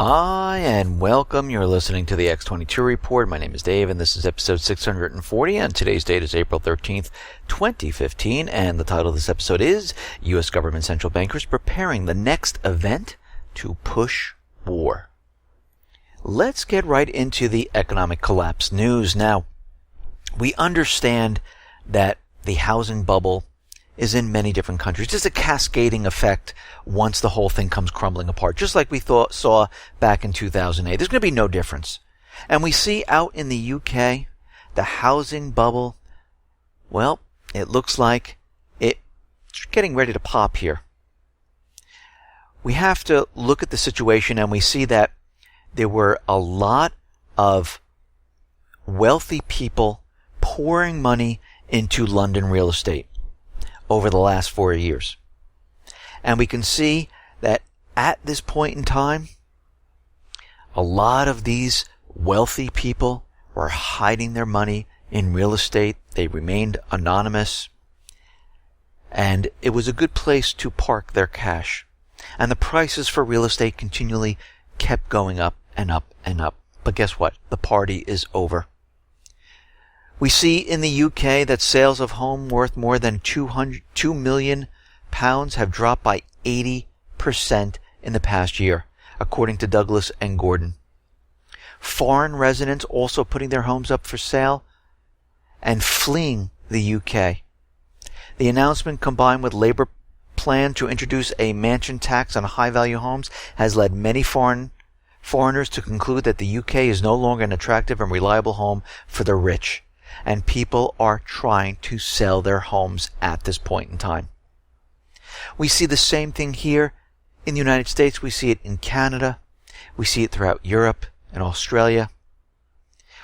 Hi and welcome. You're listening to the X22 Report. My name is Dave and this is episode 640 and today's date is April 13th, 2015, and the title of this episode is U.S. Government Central Bankers Preparing the Next Event to Push War. Let's get right into the economic collapse news. Now, we understand that the housing bubble is in many different countries. It's a cascading effect once the whole thing comes crumbling apart, just like we saw back in 2008. There's going to be no difference. And we see out in the UK, the housing bubble, well, it looks like it's getting ready to pop here. We have to look at the situation and we see that there were a lot of wealthy people pouring money into London real estate over the last 4 years. And we can see that at this point in time, a lot of these wealthy people were hiding their money in real estate. They remained anonymous. And it was a good place to park their cash. And the prices for real estate continually kept going up and up and up. But guess what? The party is over. We see in the UK that sales of home worth more than £2 million have dropped by 80% in the past year, according to Douglas and Gordon. Foreign residents also putting their homes up for sale and fleeing the UK. The announcement, combined with Labour plan to introduce a mansion tax on high-value homes, has led many foreigners to conclude that the UK is no longer an attractive and reliable home for the rich. And people are trying to sell their homes at this point in time. We see the same thing here in the United States. We see it in Canada. We see it throughout Europe and Australia.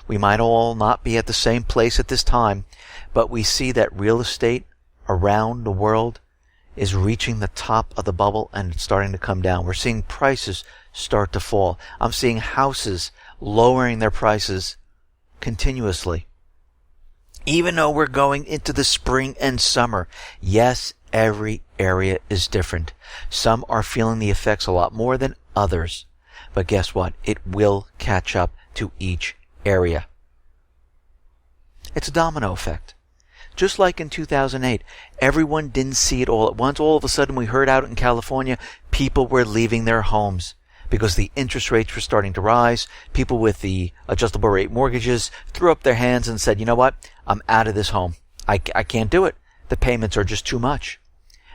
We might all not be at the same place at this time, but we see that real estate around the world is reaching the top of the bubble and it's starting to come down. We're seeing prices start to fall. I'm seeing houses lowering their prices continuously. Even though we're going into the spring and summer, yes, every area is different. Some are feeling the effects a lot more than others. But guess what? It will catch up to each area. It's a domino effect. Just like in 2008, everyone didn't see it all at once. All of a sudden, we heard out in California, people were leaving their homes because the interest rates were starting to rise. People with the adjustable rate mortgages threw up their hands and said, you know what? I'm out of this home. I can't do it. The payments are just too much.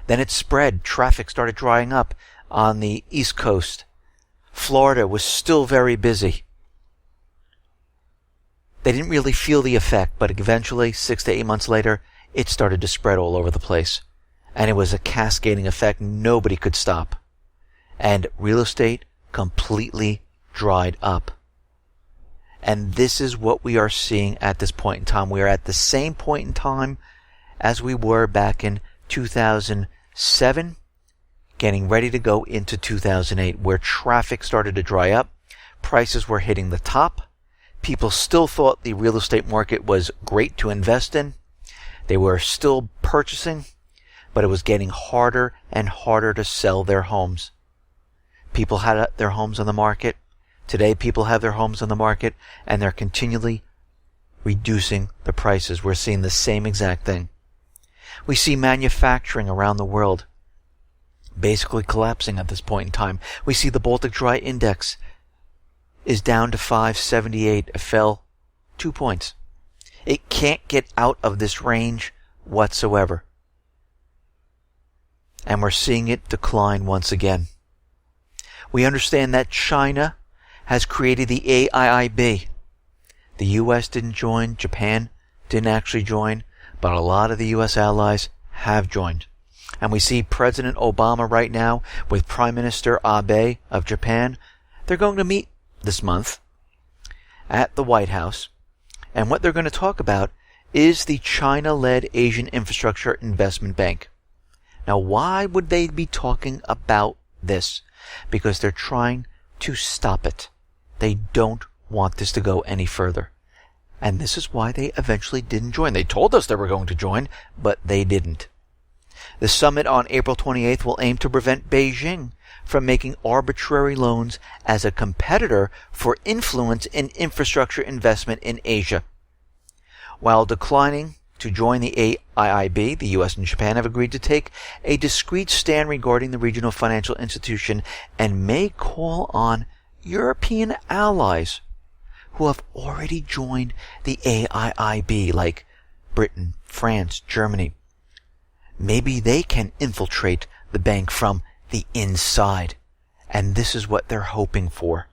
Then it spread. Traffic started drying up on the East Coast. Florida was still very busy. They didn't really feel the effect, but eventually, 6 to 8 months later, it started to spread all over the place. And it was a cascading effect nobody could stop. And real estate completely dried up. And this is what we are seeing at this point in time. We are at the same point in time as we were back in 2007, getting ready to go into 2008, where traffic started to dry up, prices were hitting the top, people still thought the real estate market was great to invest in, they were still purchasing, but it was getting harder and harder to sell their homes. People had their homes on the market. Today, people have their homes on the market, and they're continually reducing the prices. We're seeing the same exact thing. We see manufacturing around the world basically collapsing at this point in time. We see the Baltic Dry Index is down to 578. It fell 2 points. It can't get out of this range whatsoever. And we're seeing it decline once again. We understand that China has created the AIIB. The U.S. didn't join, Japan didn't actually join, but a lot of the U.S. allies have joined. And we see President Obama right now with Prime Minister Abe of Japan. They're going to meet this month at the White House. And what they're going to talk about is the China-led Asian Infrastructure Investment Bank. Now, why would they be talking about this? Because they're trying to stop it. They don't want this to go any further. And this is why they eventually didn't join. They told us they were going to join, but they didn't. The summit on April 28th will aim to prevent Beijing from making arbitrary loans as a competitor for influence in infrastructure investment in Asia. While declining to join the AIIB, the U.S. and Japan have agreed to take a discreet stand regarding the regional financial institution and may call on European allies who have already joined the AIIB, like Britain, France, Germany. Maybe they can infiltrate the bank from the inside, and this is what they're hoping for.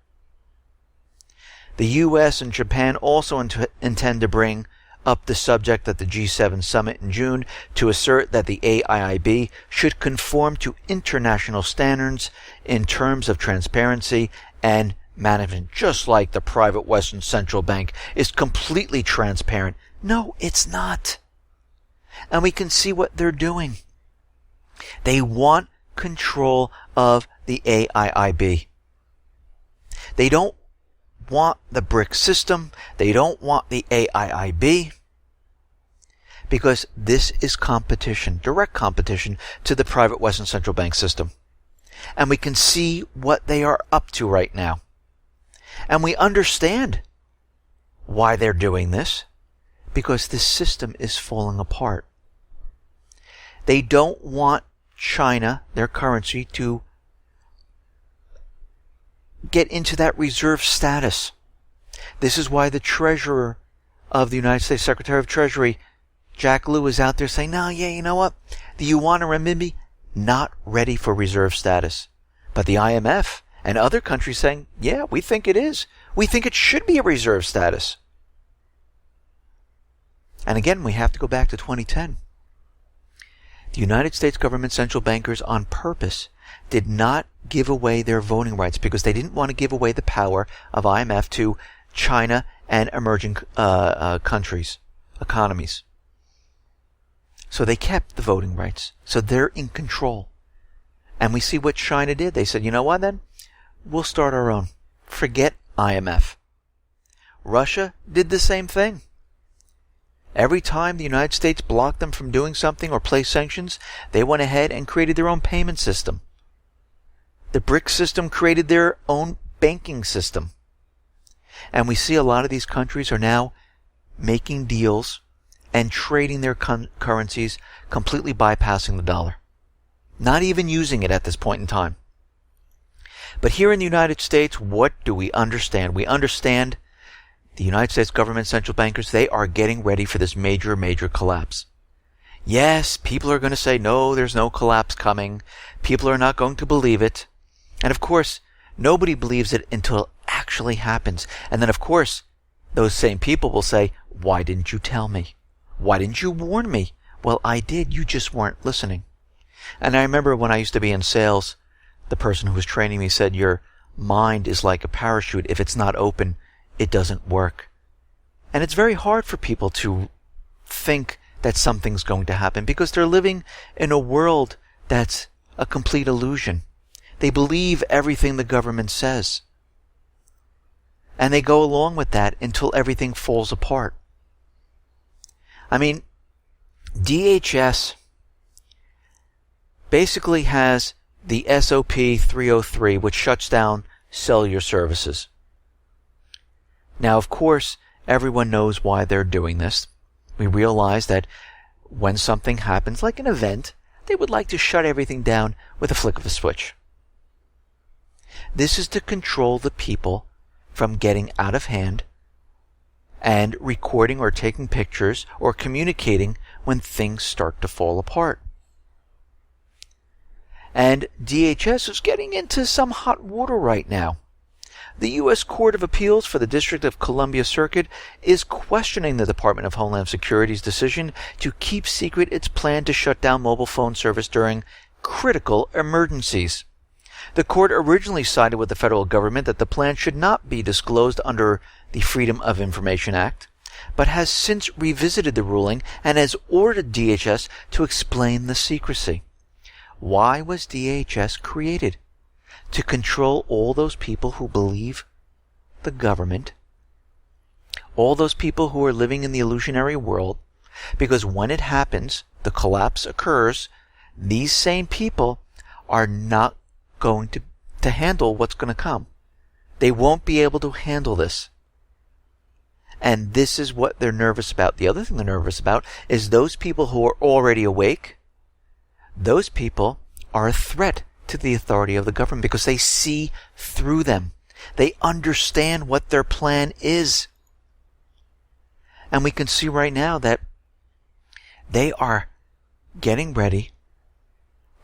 The U.S. and Japan also intend to bring up the subject at the G7 summit in June to assert that the AIIB should conform to international standards in terms of transparency and management, just like the private Western Central Bank is completely transparent. No, it's not. And we can see what they're doing. They want control of the AIIB. They don't want the BRIC system. They don't want the AIIB, because this is competition, direct competition to the private Western Central Bank system. And we can see what they are up to right now. And we understand why they're doing this, because this system is falling apart. They don't want China, their currency, to get into that reserve status. This is why the Treasurer of the United States, Secretary of Treasury, Jack Lew, is out there saying, no, yeah, you know what? The yuan and renminbi, not ready for reserve status. But the IMF and other countries saying, yeah, we think it is. We think it should be a reserve status. And again, we have to go back to 2010. The United States government central bankers on purpose did not give away their voting rights because they didn't want to give away the power of IMF to China and emerging countries, economies. So they kept the voting rights. So they're in control. And we see what China did. They said, you know what then? We'll start our own. Forget IMF. Russia did the same thing. Every time the United States blocked them from doing something or placed sanctions, they went ahead and created their own payment system. The BRIC system created their own banking system. And we see a lot of these countries are now making deals and trading their currencies, completely bypassing the dollar. Not even using it at this point in time. But here in the United States, what do we understand? We understand the United States government central bankers, they are getting ready for this major, major collapse. Yes, people are going to say, no, there's no collapse coming. People are not going to believe it. And of course, nobody believes it until it actually happens. And then of course, those same people will say, why didn't you tell me? Why didn't you warn me? Well, I did. You just weren't listening. And I remember when I used to be in sales, the person who was training me said, your mind is like a parachute. If it's not open, it doesn't work. And it's very hard for people to think that something's going to happen because they're living in a world that's a complete illusion. They believe everything the government says. And they go along with that until everything falls apart. I mean, DHS basically has the SOP 303, which shuts down cellular services. Now, of course, everyone knows why they're doing this. We realize that when something happens, like an event, they would like to shut everything down with a flick of a switch. This is to control the people from getting out of hand and recording or taking pictures or communicating when things start to fall apart. And DHS is getting into some hot water right now. The U.S. Court of Appeals for the District of Columbia Circuit is questioning the Department of Homeland Security's decision to keep secret its plan to shut down mobile phone service during critical emergencies. The court originally sided with the federal government that the plan should not be disclosed under the Freedom of Information Act, but has since revisited the ruling and has ordered DHS to explain the secrecy. Why was DHS created? To control all those people who believe the government, all those people who are living in the illusionary world, because when it happens, the collapse occurs, these same people are not going to handle what's going to come. They won't be able to handle this. And this is what they're nervous about. The other thing they're nervous about is those people who are already awake. Those people are a threat to the authority of the government because they see through them. They understand what their plan is. And we can see right now that they are getting ready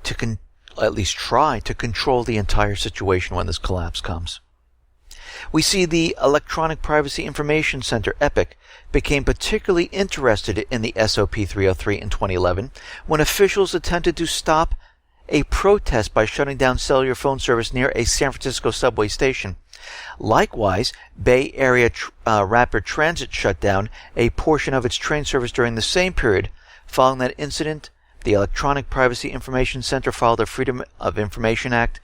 to at least try to control the entire situation when this collapse comes. We see the Electronic Privacy Information Center, EPIC, became particularly interested in the SOP 303 in 2011 when officials attempted to stop a protest by shutting down cellular phone service near a San Francisco subway station. Likewise, Bay Area Rapid Transit shut down a portion of its train service during the same period. Following that incident, the Electronic Privacy Information Center filed a Freedom of Information Act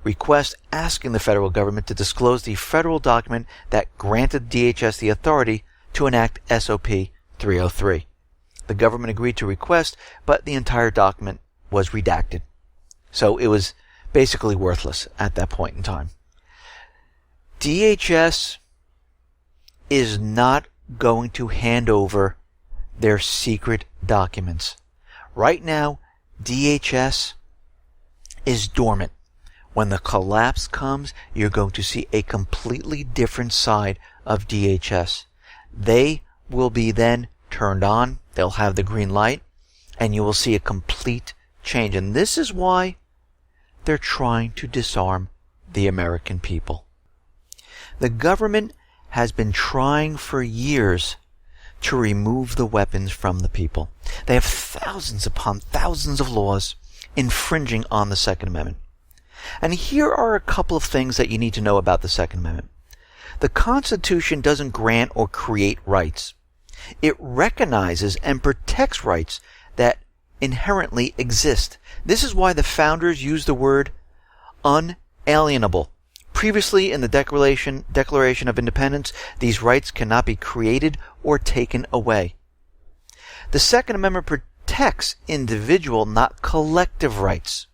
request asking the federal government to disclose the federal document that granted DHS the authority to enact SOP 303. The government agreed to request, but the entire document was redacted. So it was basically worthless at that point in time. DHS is not going to hand over their secret documents. Right now, DHS is dormant. When the collapse comes, you're going to see a completely different side of DHS. They will be then turned on. They'll have the green light, and you will see a complete change. And this is why they're trying to disarm the American people. The government has been trying for years to remove the weapons from the people. They have thousands upon thousands of laws infringing on the Second Amendment. And here are a couple of things that you need to know about the Second Amendment. The Constitution doesn't grant or create rights. It recognizes and protects rights that inherently exist. This is why the founders used the word unalienable. Previously in the Declaration of Independence, these rights cannot be created or taken away. The Second Amendment protects individual, not collective rights.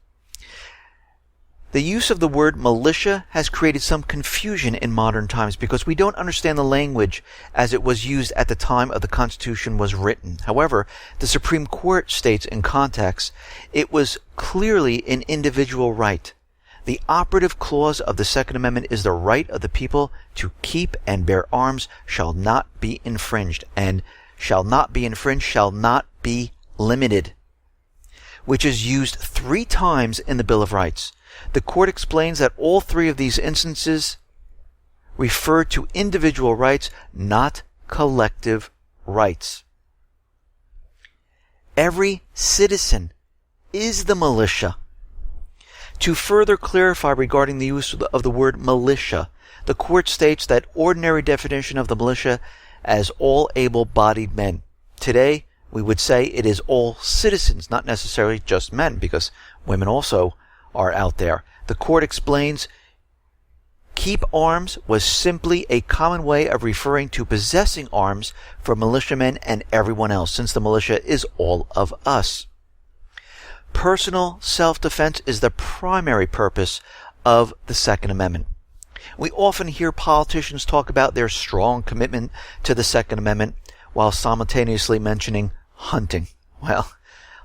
The use of the word militia has created some confusion in modern times because we don't understand the language as it was used at the time of the Constitution was written. However, the Supreme Court states in context, it was clearly an individual right. The operative clause of the Second Amendment is the right of the people to keep and bear arms shall not be infringed, and shall not be infringed shall not be limited, which is used 3 times in the Bill of Rights. The court explains that all 3 of these instances refer to individual rights, not collective rights. Every citizen is the militia. To further clarify regarding the use of the word militia, the court states that ordinary definition of the militia as all able-bodied men. Today, we would say it is all citizens, not necessarily just men, because women also are out there. The court explains keep arms was simply a common way of referring to possessing arms for militiamen and everyone else, since the militia is all of us. Personal self-defense is the primary purpose of the Second Amendment. We often hear politicians talk about their strong commitment to the Second Amendment while simultaneously mentioning hunting. Well,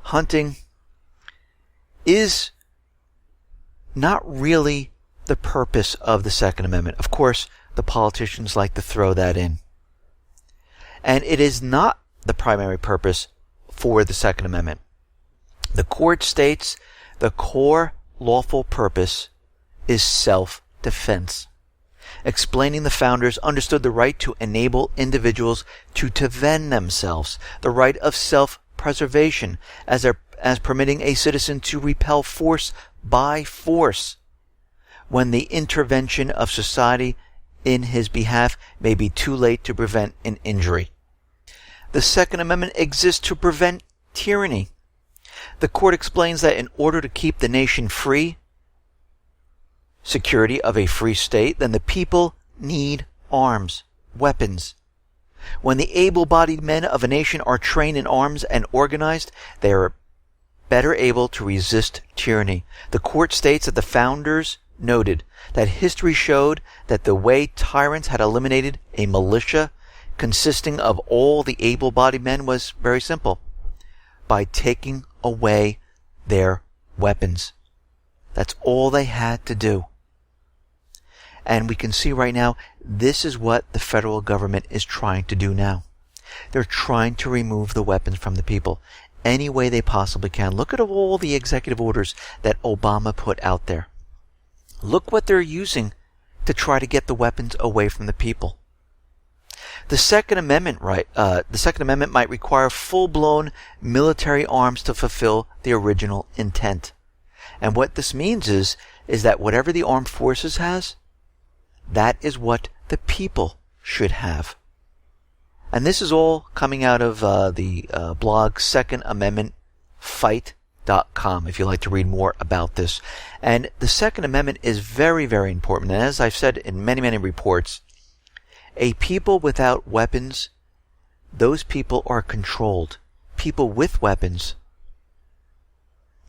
hunting is not really the purpose of the Second Amendment. Of course, the politicians like to throw that in. And it is not the primary purpose for the Second Amendment. The court states the core lawful purpose is self-defense, explaining the founders understood the right to enable individuals to defend themselves, the right of self-preservation as permitting a citizen to repel force by force when the intervention of society in his behalf may be too late to prevent an injury. The Second Amendment exists to prevent tyranny. The court explains that in order to keep the nation free, security of a free state, then the people need arms, weapons. When the able-bodied men of a nation are trained in arms and organized, they are better able to resist tyranny. The court states that the founders noted that history showed that the way tyrants had eliminated a militia consisting of all the able-bodied men was very simple: by taking away their weapons. That's all they had to do. And we can see right now, this is what the federal government is trying to do now. They're trying to remove the weapons from the people any way they possibly can. Look at all the executive orders that Obama put out there. Look what they're using to try to get the weapons away from the people. The Second Amendment might require full-blown military arms to fulfill the original intent. And what this means is that whatever the armed forces has, that is what the people should have. And this is all coming out of the blog Second Amendment Fight.com, if you'd like to read more about this. And the Second Amendment is very, very important. And as I've said in many, many reports, a people without weapons, those people are controlled. People with weapons,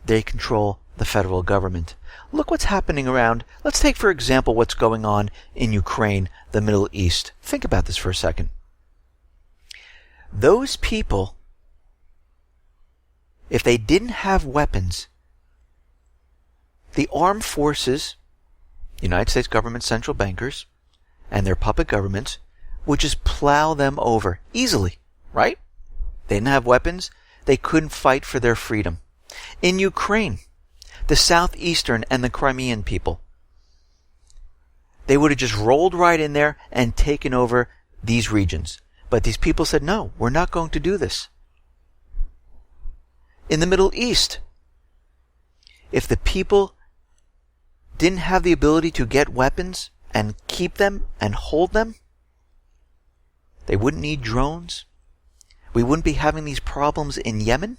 they control the federal government. Look what's happening around. Let's take, for example, what's going on in Ukraine, the Middle East. Think about this for a second. Those people, if they didn't have weapons, the armed forces, United States government central bankers, and their puppet governments would just plow them over easily, right? They didn't have weapons. They couldn't fight for their freedom. In Ukraine, the southeastern and the Crimean people, they would have just rolled right in there and taken over these regions. But these people said, no, we're not going to do this. In the Middle East, if the people didn't have the ability to get weapons and keep them and hold them, they wouldn't need drones. We wouldn't be having these problems in Yemen.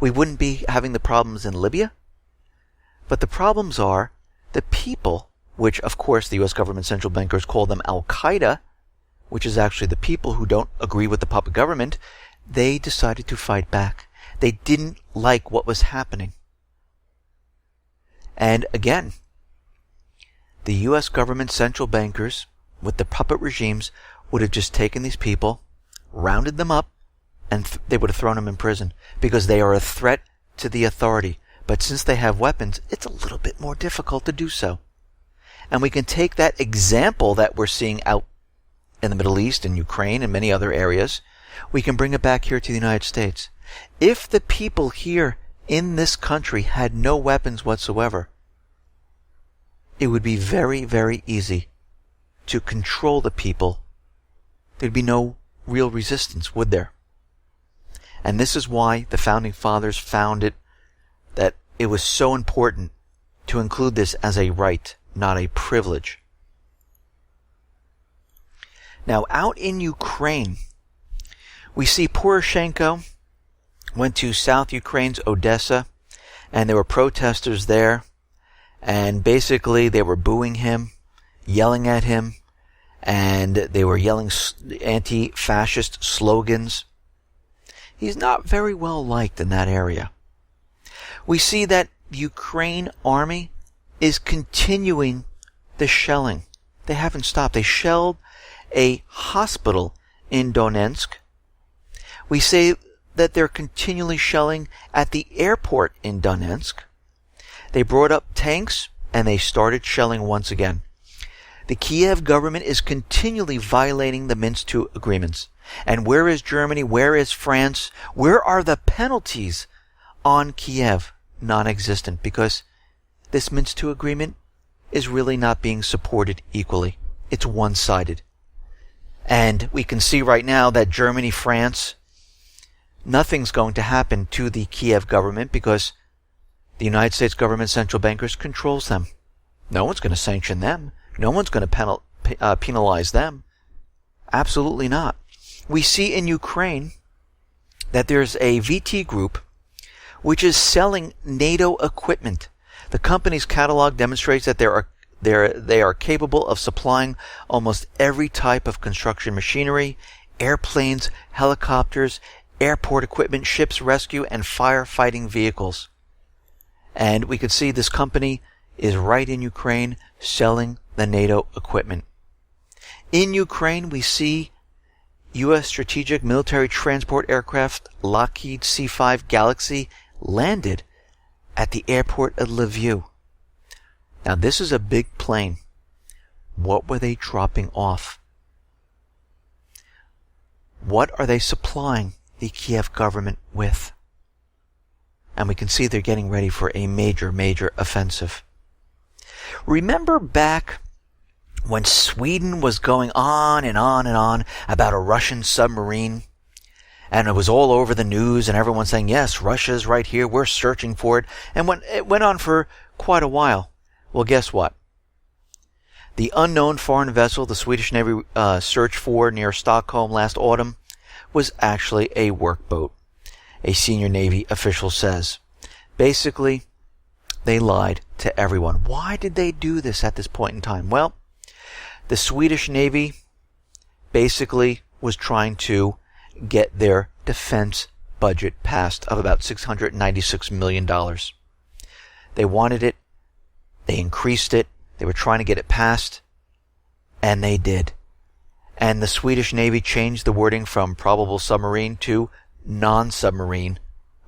We wouldn't be having the problems in Libya. But the problems are the people, which of course the U.S. government central bankers call them Al-Qaeda, which is actually the people who don't agree with the puppet government. They decided to fight back. They didn't like what was happening. And again, the U.S. government central bankers with the puppet regimes would have just taken these people, rounded them up, and they would have thrown them in prison because they are a threat to the authority. But since they have weapons, it's a little bit more difficult to do so. And we can take that example that we're seeing out in the Middle East and Ukraine and many other areas, we can bring it back here to the United States. If the people here in this country had no weapons whatsoever, it would be very, very easy to control the people. There'd be no real resistance, would there? And this is why the Founding Fathers found it that it was so important to include this as a right, not a privilege. Now, out in Ukraine, we see Poroshenko went to South Ukraine's Odessa, and there were protesters there, and basically they were booing him, yelling at him, and they were yelling anti-fascist slogans. He's not very well liked in that area. We see that the Ukraine army is continuing the shelling. They haven't stopped. They shelled a hospital in Donetsk. We say that they're continually shelling at the airport in Donetsk. They brought up tanks and they started shelling once again. The Kiev government is continually violating the Minsk II agreements. And where is Germany? Where is France? Where are the penalties on Kiev? Non-existent, because this Minsk II agreement is really not being supported equally. It's one-sided. And we can see right now that Germany, France, nothing's going to happen to the Kiev government because the United States government central bankers controls them. No one's going to sanction them. No one's going to penalize them. Absolutely not. We see in Ukraine that there's a VT group which is selling NATO equipment. The company's catalog demonstrates that they are capable of supplying almost every type of construction machinery, airplanes, helicopters, airport equipment, ships rescue, and firefighting vehicles. And we could see this company is right in Ukraine selling the NATO equipment. In Ukraine, we see U.S. strategic military transport aircraft Lockheed C-5 Galaxy landed at the airport of Lviv. Now, this is a big plane. What were they dropping off? What are they supplying the Kiev government with? And we can see they're getting ready for a major, major offensive. Remember back when Sweden was going on and on and on about a Russian submarine? And it was all over the news and everyone saying, yes, Russia's right here, we're searching for it. And it went on for quite a while. Well, guess what? The unknown foreign vessel the Swedish Navy searched for near Stockholm last autumn was actually a workboat, a senior Navy official says. Basically, they lied to everyone. Why did they do this at this point in time? Well, the Swedish Navy basically was trying to get their defense budget passed of about $696 million. They wanted it. They increased it. They were trying to get it passed. And they did. And the Swedish Navy changed the wording from probable submarine to non-submarine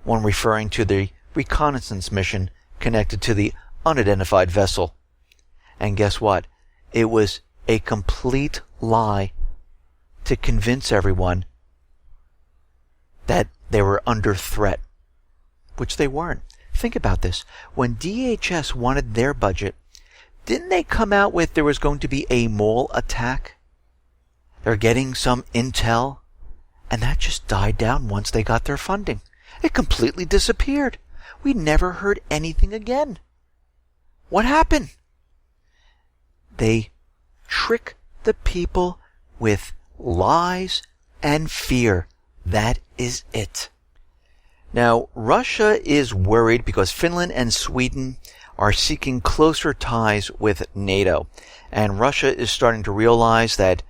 when referring to the reconnaissance mission connected to the unidentified vessel. And guess what? It was a complete lie to convince everyone that they were under threat, which they weren't. Think about this. When DHS wanted their budget, didn't they come out with there was going to be a mall attack? They're getting some intel, and that just died down once they got their funding. It completely disappeared. We never heard anything again. What happened? They trick the people with lies and fear. That is it. Now, Russia is worried because Finland and Sweden are seeking closer ties with NATO. And Russia is starting to realize that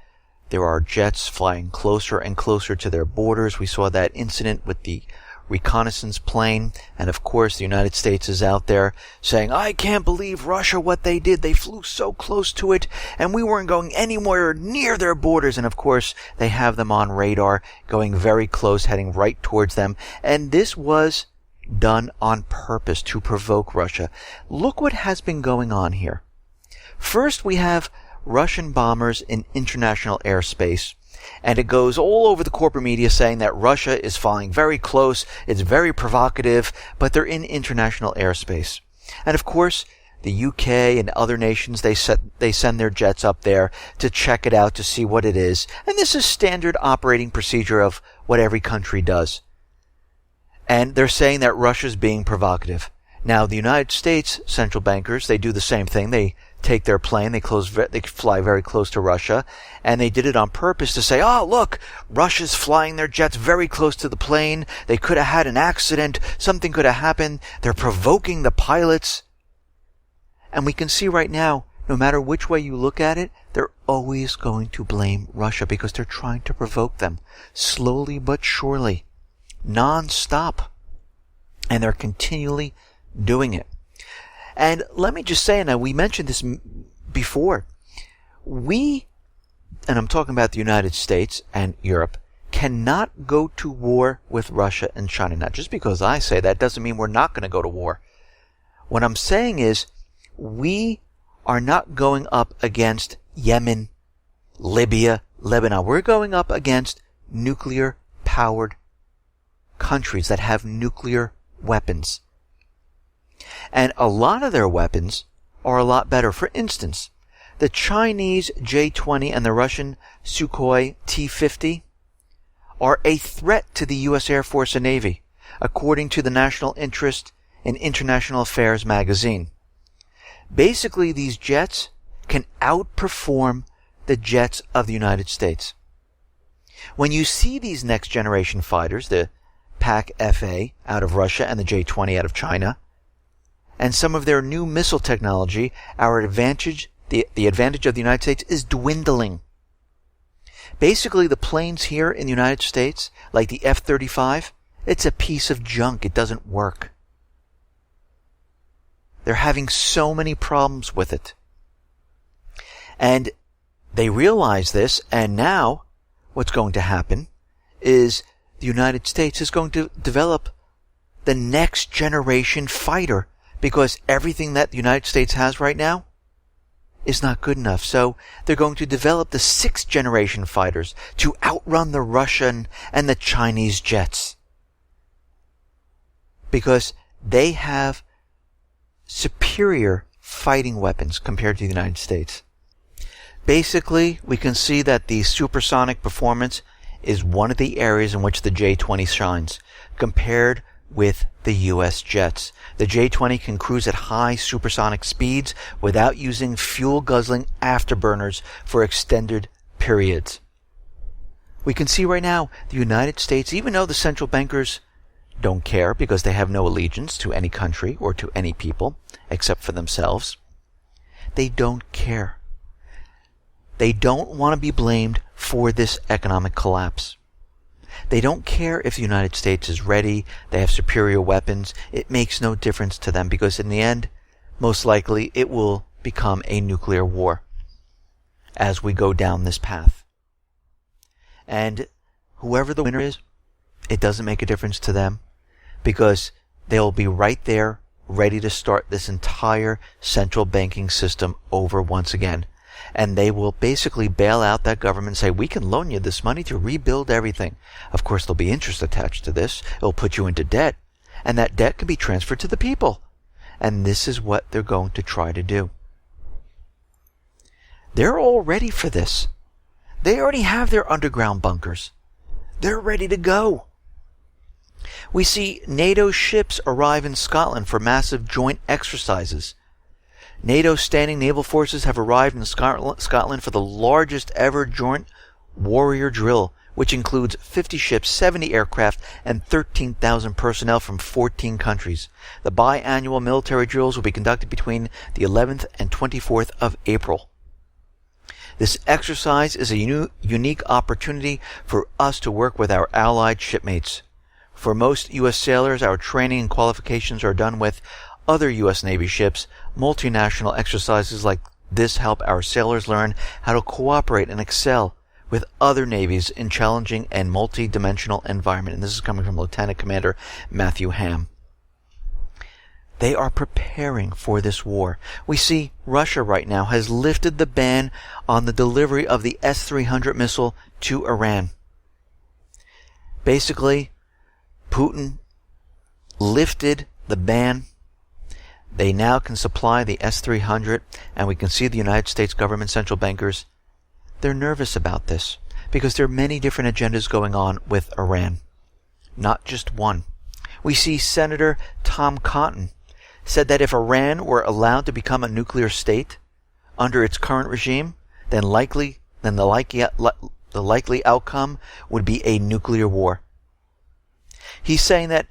there are jets flying closer and closer to their borders. We saw that incident with the reconnaissance plane. And of course, the United States is out there saying, I can't believe Russia, what they did. They flew so close to it, and we weren't going anywhere near their borders. And of course, they have them on radar, going very close, heading right towards them. And this was done on purpose to provoke Russia. Look what has been going on here. First, we have Russian bombers in international airspace. And it goes all over the corporate media saying that Russia is flying very close, it's very provocative, but they're in international airspace. And of course, the UK and other nations, they send their jets up there to check it out, to see what it is. And this is standard operating procedure of what every country does. And they're saying that Russia's being provocative. Now, the United States central bankers, they do the same thing. They take their plane, they fly very close to Russia, and they did it on purpose to say, oh, look, Russia's flying their jets very close to the plane. They could have had an accident. Something could have happened. They're provoking the pilots. And we can see right now, no matter which way you look at it, they're always going to blame Russia because they're trying to provoke them, slowly but surely, non-stop. And they're continually doing it. And let me just say, now we mentioned this before, we, and I'm talking about the United States and Europe, cannot go to war with Russia and China. Now, just because I say that doesn't mean we're not going to go to war. What I'm saying is, we are not going up against Yemen, Libya, Lebanon. We're going up against nuclear-powered countries that have nuclear weapons. And a lot of their weapons are a lot better. For instance, the Chinese J-20 and the Russian Sukhoi T-50 are a threat to the U.S. Air Force and Navy, according to the National Interest in International Affairs magazine. Basically, these jets can outperform the jets of the United States. When you see these next-generation fighters, the PAC-FA out of Russia and the J-20 out of China, and some of their new missile technology, our advantage, the advantage of the United States is dwindling. Basically, the planes here in the United States, like the F-35, it's a piece of junk. It doesn't work. They're having so many problems with it. And they realize this, and now what's going to happen is the United States is going to develop the next generation fighter, because everything that the United States has right now is not good enough. So they're going to develop the 6th generation fighters to outrun the Russian and the Chinese jets, because they have superior fighting weapons compared to the United States. Basically, we can see that the supersonic performance is one of the areas in which the J-20 shines, compared with the U.S. jets. The J-20 can cruise at high supersonic speeds without using fuel-guzzling afterburners for extended periods. We can see right now the United States, even though the central bankers don't care because they have no allegiance to any country or to any people except for themselves, they don't care. They don't want to be blamed for this economic collapse. They don't care if the United States is ready, they have superior weapons. It makes no difference to them, because in the end, most likely, it will become a nuclear war as we go down this path. And whoever the winner is, it doesn't make a difference to them, because they'll be right there ready to start this entire central banking system over once again. And they will basically bail out that government and say, we can loan you this money to rebuild everything. Of course, there'll be interest attached to this. It'll put you into debt. And that debt can be transferred to the people. And this is what they're going to try to do. They're all ready for this. They already have their underground bunkers. They're ready to go. We see NATO ships arrive in Scotland for massive joint exercises. NATO standing naval forces have arrived in Scotland for the largest ever joint warrior drill, which includes 50 ships, 70 aircraft, and 13,000 personnel from 14 countries. The biannual military drills will be conducted between the 11th and 24th of April. This exercise is a unique opportunity for us to work with our allied shipmates. For most U.S. sailors, our training and qualifications are done with other U.S. Navy ships. Multinational exercises like this help our sailors learn how to cooperate and excel with other navies in challenging and multi-dimensional environment. And this is coming from Lieutenant Commander Matthew Ham. They are preparing for this war. We see Russia right now has lifted the ban on the delivery of the S-300 missile to Iran. Basically, Putin lifted the ban. They now can supply the S-300, and we can see the United States government central bankers, they're nervous about this because there are many different agendas going on with Iran, not just one. We see Senator Tom Cotton said that if Iran were allowed to become a nuclear state under its current regime, then the likely outcome would be a nuclear war. He's saying that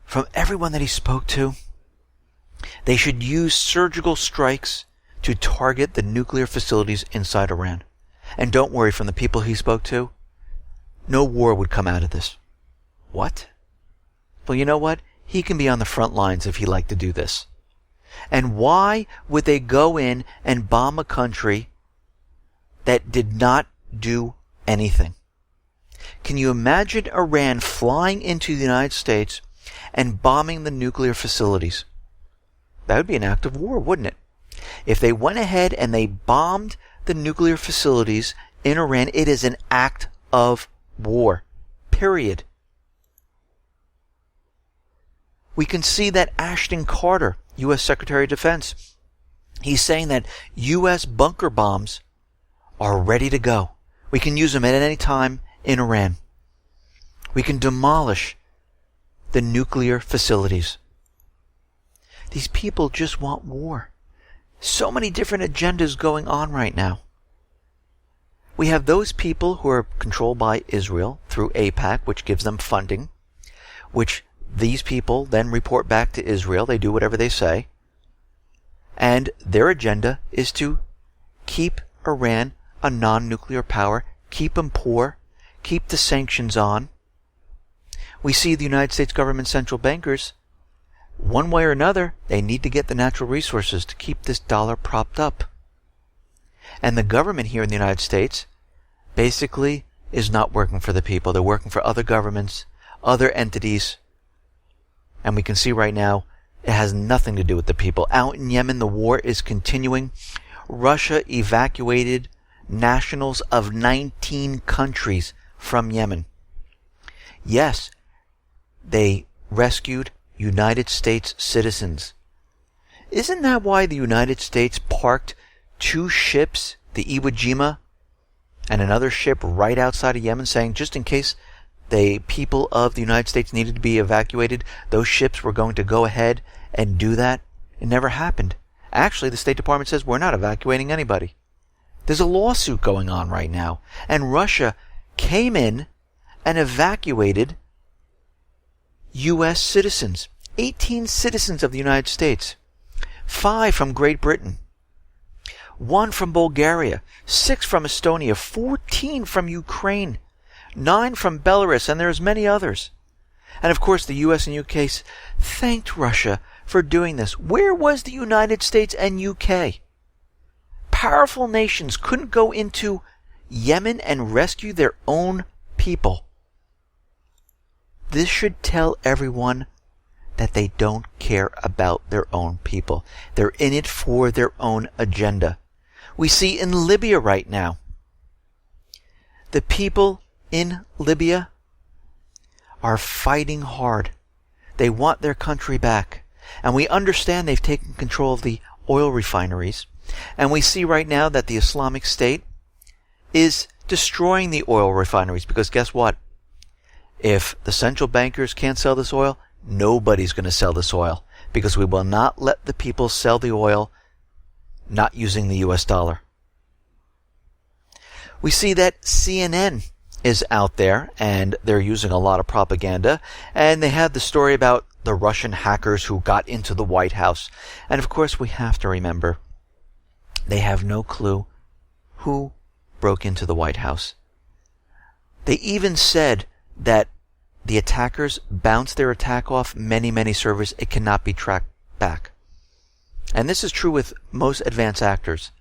from everyone that he spoke to, they should use surgical strikes to target the nuclear facilities inside Iran. And don't worry, from the people he spoke to, no war would come out of this. What? Well, you know what? He can be on the front lines if he liked to do this. And why would they go in and bomb a country that did not do anything? Can you imagine Iran flying into the United States and bombing the nuclear facilities? That would be an act of war, wouldn't it? If they went ahead and they bombed the nuclear facilities in Iran, it is an act of war. Period. We can see that Ashton Carter, U.S. Secretary of Defense, he's saying that U.S. bunker bombs are ready to go. We can use them at any time in Iran. We can demolish the nuclear facilities. These people just want war. So many different agendas going on right now. We have those people who are controlled by Israel through AIPAC, which gives them funding, which these people then report back to Israel. They do whatever they say. And their agenda is to keep Iran a non-nuclear power keep them poor, keep the sanctions on. We see the United States government central bankers, one way or another, they need to get the natural resources to keep this dollar propped up. And the government here in the United States basically is not working for the people. They're working for other governments, other entities. And we can see right now, it has nothing to do with the people. Out in Yemen, the war is continuing. Russia evacuated nationals of 19 countries from Yemen. Yes, they rescued United States citizens. Isn't that why the United States parked 2 ships, the Iwo Jima and another ship right outside of Yemen, saying just in case the people of the United States needed to be evacuated, those ships were going to go ahead and do that? It never happened. Actually, the State Department says we're not evacuating anybody. There's a lawsuit going on right now, and Russia came in and evacuated U.S. citizens. 18 citizens of the United States. 5 from Great Britain. 1 from Bulgaria. 6 from Estonia. 14 from Ukraine. 9 from Belarus, and there's many others. And of course the U.S. and U.K. thanked Russia for doing this. Where was the United States and U.K.? Powerful nations couldn't go into Yemen and rescue their own people. This should tell everyone that they don't care about their own people. They're in it for their own agenda. We see in Libya right now, the people in Libya are fighting hard. They want their country back. And we understand they've taken control of the oil refineries. And we see right now that the Islamic State is destroying the oil refineries, because guess what? If the central bankers can't sell this oil, nobody's going to sell this oil, because we will not let the people sell the oil not using the US dollar. We see that CNN is out there, and they're using a lot of propaganda, and they had the story about the Russian hackers who got into the White House. And of course we have to remember, they have no clue who broke into the White House. They even said that the attackers bounced their attack off many servers. It cannot be tracked back. And this is true with most advanced actors.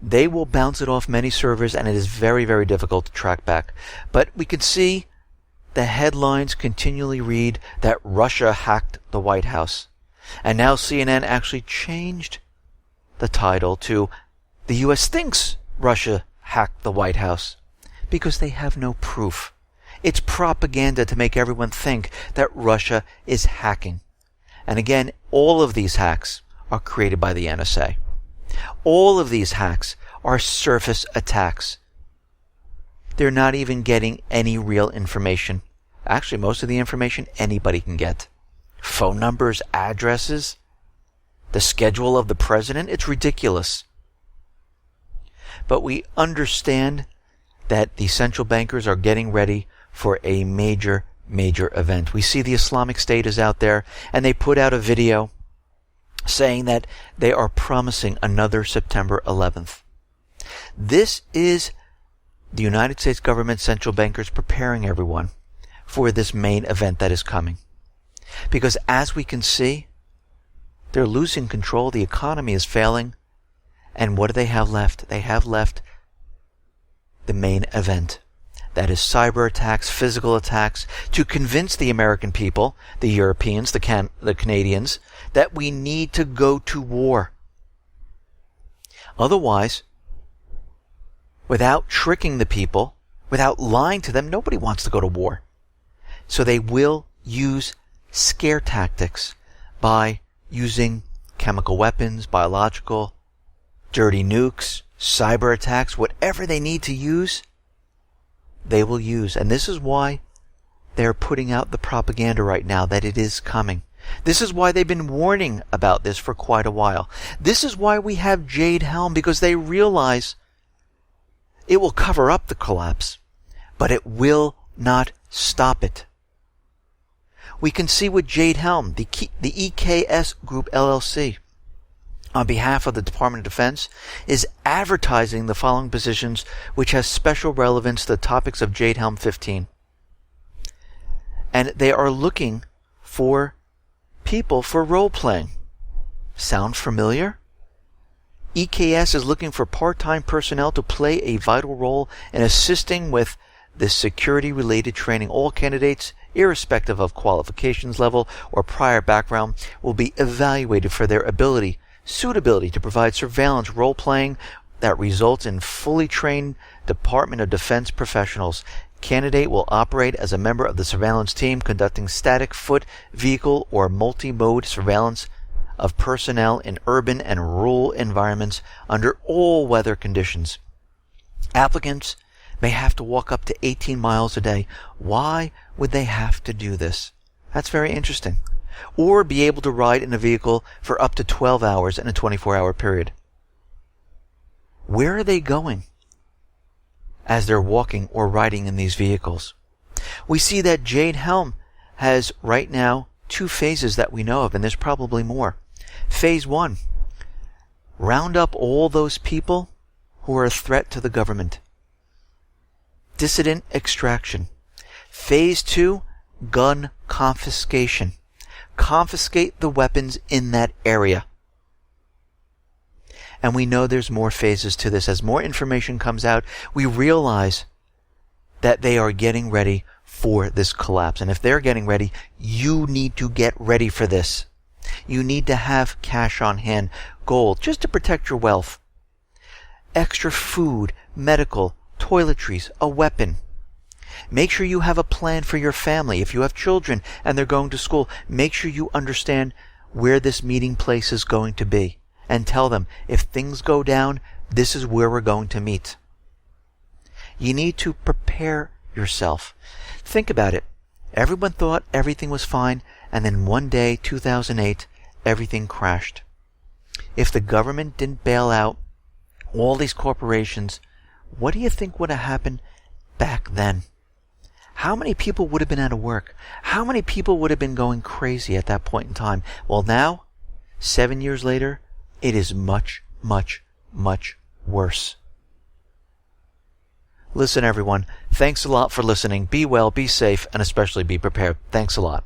They will bounce it off many servers, and it is very difficult to track back. But we can see the headlines continually read that Russia hacked the White House. And now CNN actually changed the title to "The U.S. thinks Russia hacked the White House," because they have no proof. It's propaganda to make everyone think that Russia is hacking. And again, all of these hacks are created by the NSA. All of these hacks are surface attacks. They're not even getting any real information. Actually, most of the information anybody can get. Phone numbers, addresses, the schedule of the president, it's ridiculous. But we understand that the central bankers are getting ready for a major event. We see the Islamic State is out there, and they put out a video saying that they are promising another September 11th. This is the United States government central bankers preparing everyone for this main event that is coming. Because as we can see, they're losing control, the economy is failing, and what do they have left? They have left the main event. That is cyber attacks, physical attacks, to convince the American people, the Europeans, the Canadians, that we need to go to war. Otherwise, without tricking the people, without lying to them, nobody wants to go to war. So they will use scare tactics by using chemical weapons, biological, dirty nukes, cyber attacks, whatever they need to use, they will use. And this is why they're putting out the propaganda right now that it is coming. This is why they've been warning about this for quite a while. This is why we have Jade Helm, because they realize it will cover up the collapse, but it will not stop it. We can see with Jade Helm, the EKS Group LLC. on behalf of the Department of Defense is advertising the following positions which has special relevance to the topics of Jade Helm 15. And they are looking for people for role-playing. Sound familiar? EKS is looking for part-time personnel to play a vital role in assisting with this security-related training. All candidates, irrespective of qualifications level or prior background, will be evaluated for their suitability to provide surveillance role-playing that results in fully trained Department of Defense professionals. Candidate will operate as a member of the surveillance team, conducting static, foot, vehicle, or multi-mode surveillance of personnel in urban and rural environments under all weather conditions. Applicants may have to walk up to 18 miles a day. Why would they have to do this? That's very interesting. Or be able to ride in a vehicle for up to 12 hours in a 24-hour period. Where are they going as they're walking or riding in these vehicles? We see that Jade Helm has right now 2 phases that we know of, and there's probably more. Phase 1, round up all those people who are a threat to the government. Dissident extraction. Phase 2, gun confiscation. Confiscate the weapons in that area. And we know there's more phases to this. As more information comes out, we realize that they are getting ready for this collapse. And if they're getting ready, you need to get ready for this. You need to have cash on hand, gold, just to protect your wealth. Extra food, medical, toiletries, a weapon. Make sure you have a plan for your family. If you have children and they're going to school, make sure you understand where this meeting place is going to be. And tell them, if things go down, this is where we're going to meet. You need to prepare yourself. Think about it. Everyone thought everything was fine, and then one day, 2008, everything crashed. If the government didn't bail out all these corporations, what do you think would have happened back then? How many people would have been out of work? How many people would have been going crazy at that point in time? Well, now, 7 years later, it is much, much, much worse. Listen, everyone, thanks a lot for listening. Be well, be safe, and especially be prepared. Thanks a lot.